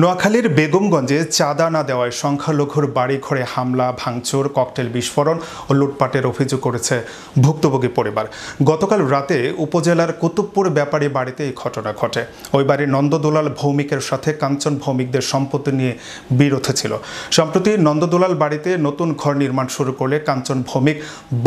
নোয়াখালীর বেগমগঞ্জে চাঁদা না দেওয়ায় সংখ্যালঘুর বাড়ি ঘরে হামলা, ভাঙচুর, ককটেল বিস্ফোরণ ও লুটপাটের অভিযোগ করেছে ভুক্তভোগী পরিবার। গতকাল রাতে উপজেলার কুতুবপুর ব্যাপারী বাড়িতে এই ঘটনা ঘটে। ওই বাড়ির নন্দদুলাল ভৌমিকের সাথে কাঞ্চন ভৌমিকদের সম্পত্তি নিয়ে বিরোধ ছিল। সম্প্রতি নন্দদুলাল বাড়িতে নতুন ঘর নির্মাণ শুরু করলে কাঞ্চন ভৌমিক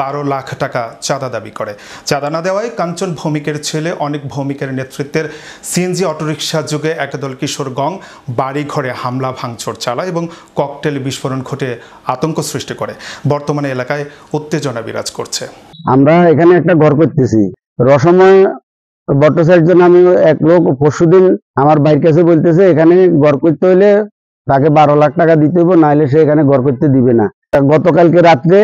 12 লাখ টাকা চাঁদা দাবি করে। চাঁদা না দেওয়ায় কাঞ্চন ভৌমিকের ছেলে অনেক ভৌমিকের নেতৃত্বের সিএনজি অটোরিকশা যুগে একদল কিশোর গং বাড়ি ঘরে হামলা, ভাঙচুর চালায় এবং ককটেল বিস্ফোরণ ঘটে আতঙ্ক সৃষ্টি করে। বর্তমানে এলাকায় উত্তেজনা বিরাজ করছে। আমরা এখানে একটা ঘর করতেছি, রসময় ভট্টাচার্য নামে এক লোক পরশুদিন আমার ভাইয়ের কাছে বলতেছে এখানে ঘর করতে হলে তাকে 12 লাখ টাকা দিতে হবে, নাহলে সে এখানে ঘর করতে দিবে না। গতকালকে রাত্রে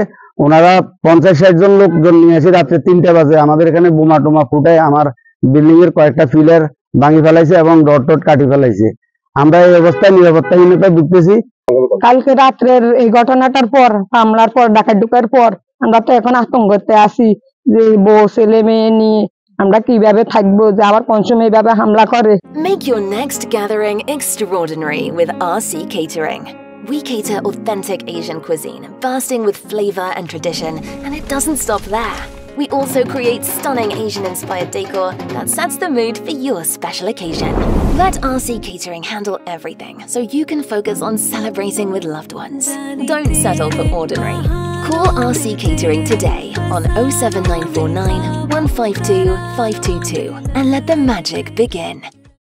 ওনারা 50-60 জন লোকজন নিয়ে এসে রাত্রে 3টা বাজে আমাদের এখানে বোমা টোমা ফুটায় আমার বিল্ডিং এর কয়েকটা পিলার ভাঙি ফেলাইছে এবং রড টড কাটি ফেলাইছে। আমরা এই অবস্থায় নিরাপত্তাহীনতা ভুগতেছি। কালকে রাত্রের এই ঘটনাটার পর, হামলার পর, ডাকাত ঢুকার পর আমরা তো এখন আতঙ্কতে আছি যে বউ ছেলে মেয়ে নিয়ে আমরা কিভাবে থাকবো, যে আবার কোন সময় এইভাবে হামলা করে। Make your next gathering extraordinary with RC Catering. We cater authentic Asian cuisine, bursting with flavor and tradition, and it doesn't stop there. We also create stunning Asian-inspired decor that sets the mood for your special occasion. Let RC Catering handle everything so you can focus on celebrating with loved ones. Don't settle for ordinary. Call RC Catering today on 07949 152 522 and let the magic begin.